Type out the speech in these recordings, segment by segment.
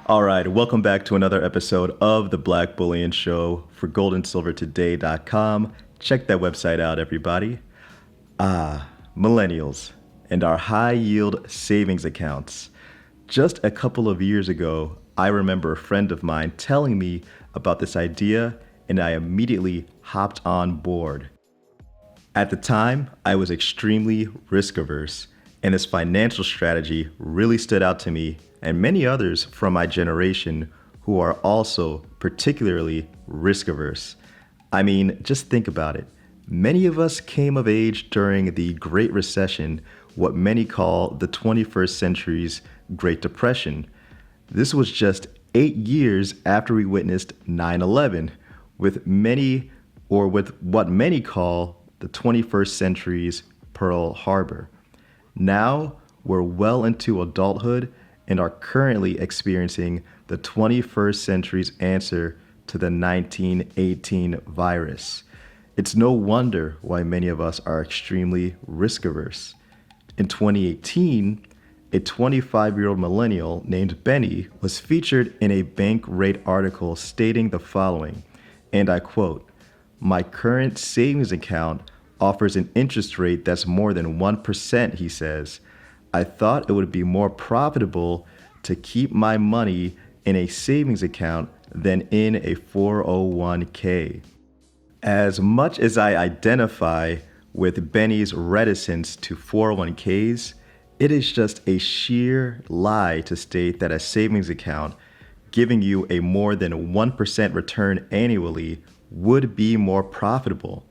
All right, welcome back to another episode of the Black Bullion Show for goldandsilvertoday.com. Check that website out, everybody. Millennials and our high yield savings accounts. Just a couple of years ago, I remember a friend of mine telling me about this idea, and I immediately hopped on board. At the time, I was extremely risk averse, and this financial strategy really stood out to me and many others from my generation who are also particularly risk averse. I mean, just think about it. Many of us came of age during the Great Recession, what many call the 21st century's Great Depression. This was just 8 years after we witnessed 9/11, with what many call the 21st century's Pearl Harbor. Now we're well into adulthood and are currently experiencing the 21st century's answer to the 1918 virus. It's no wonder why many of us are extremely risk averse. In 2018, a 25-year-old millennial named Benny was featured in a bank rate article stating the following, and I quote, "My current savings account offers an interest rate that's more than 1%, he says. I thought it would be more profitable to keep my money in a savings account than in a 401k. As much as I identify with Benny's reticence to 401ks, it is just a sheer lie to state that a savings account giving you a more than 1% return annually would be more profitable.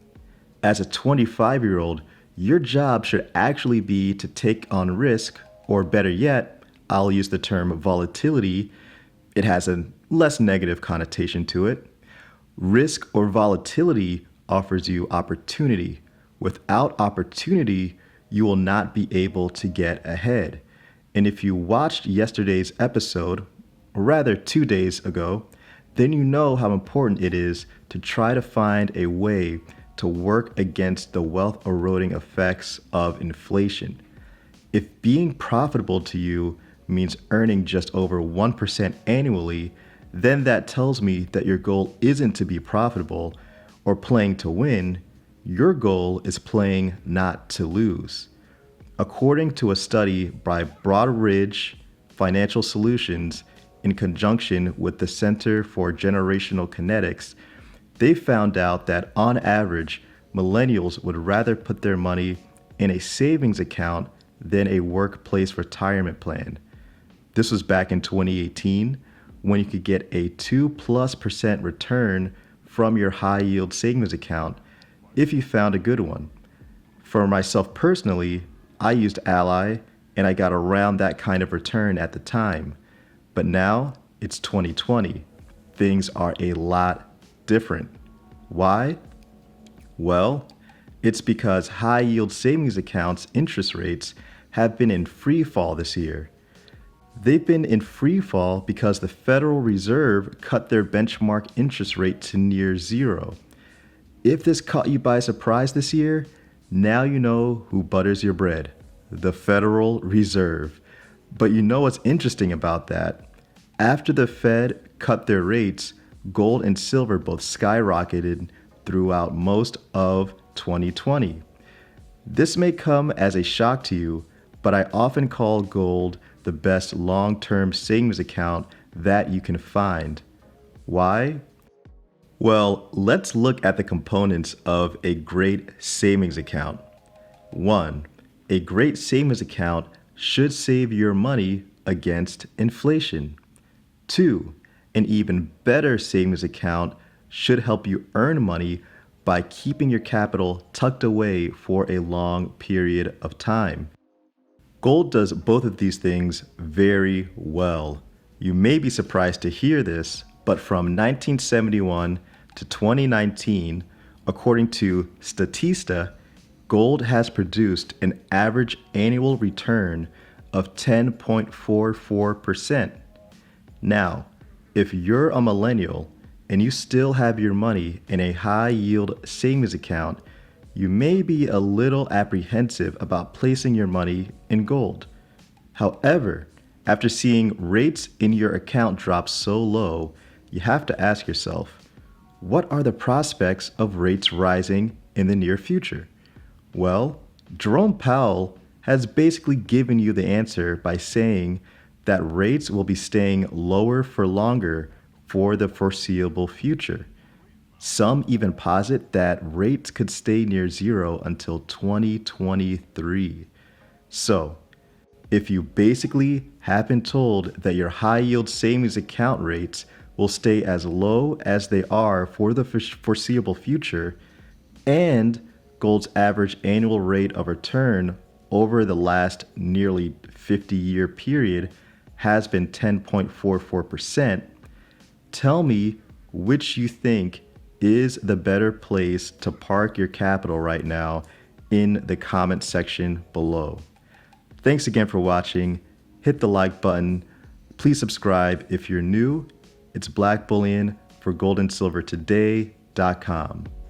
As a 25-year-old, your job should actually be to take on risk, or better yet, I'll use the term volatility. It has a less negative connotation to it. Risk or volatility offers you opportunity. Without opportunity, you will not be able to get ahead. And if you watched yesterday's episode, or rather 2 days ago, then you know how important it is to try to find a way to work against the wealth eroding effects of inflation. If being profitable to you means earning just over 1% annually, then that tells me that your goal isn't to be profitable or playing to win. Your goal is playing not to lose. According to a study by Broadridge Financial Solutions in conjunction with the Center for Generational Kinetics, they found out that on average, millennials would rather put their money in a savings account than a workplace retirement plan. This was back in 2018 when you could get a 2+% return from your high yield savings account if you found a good one. For myself personally, I used Ally and I got around that kind of return at the time. But now it's 2020. Things are a lot different. Why? Well, it's because high yield savings accounts interest rates have been in free fall this year. They've been in free fall because the Federal Reserve cut their benchmark interest rate to near zero. If this caught you by surprise this year, now you know who butters your bread, the Federal Reserve. But you know what's interesting about that? After the Fed cut their rates, gold and silver both skyrocketed throughout most of 2020. This may come as a shock to you, but I often call gold the best long-term savings account that you can find. Why? Well, let's look at the components of a great savings account. 1. A great savings account should save your money against inflation. 2. An even better savings account should help you earn money by keeping your capital tucked away for a long period of time. Gold does both of these things very well. You may be surprised to hear this, but from 1971 to 2019, according to Statista, gold has produced an average annual return of 10.44%. Now, if you're a millennial and you still have your money in a high yield savings account, you may be a little apprehensive about placing your money in gold. However, After seeing rates in your account drop so low, you have to ask yourself, what are the prospects of rates rising in the near future? Well, Jerome Powell has basically given you the answer by saying that rates will be staying lower for longer for the foreseeable future. Some even posit that rates could stay near zero until 2023. So, if you basically have been told that your high yield savings account rates will stay as low as they are for the foreseeable future, and gold's average annual rate of return over the last nearly 50-year period has been 10.44%, tell me which you think is the better place to park your capital right now in the comment section below. Thanks again for watching. Hit the like button. Please subscribe if you're new. It's Black Bullion for goldandsilvertoday.com.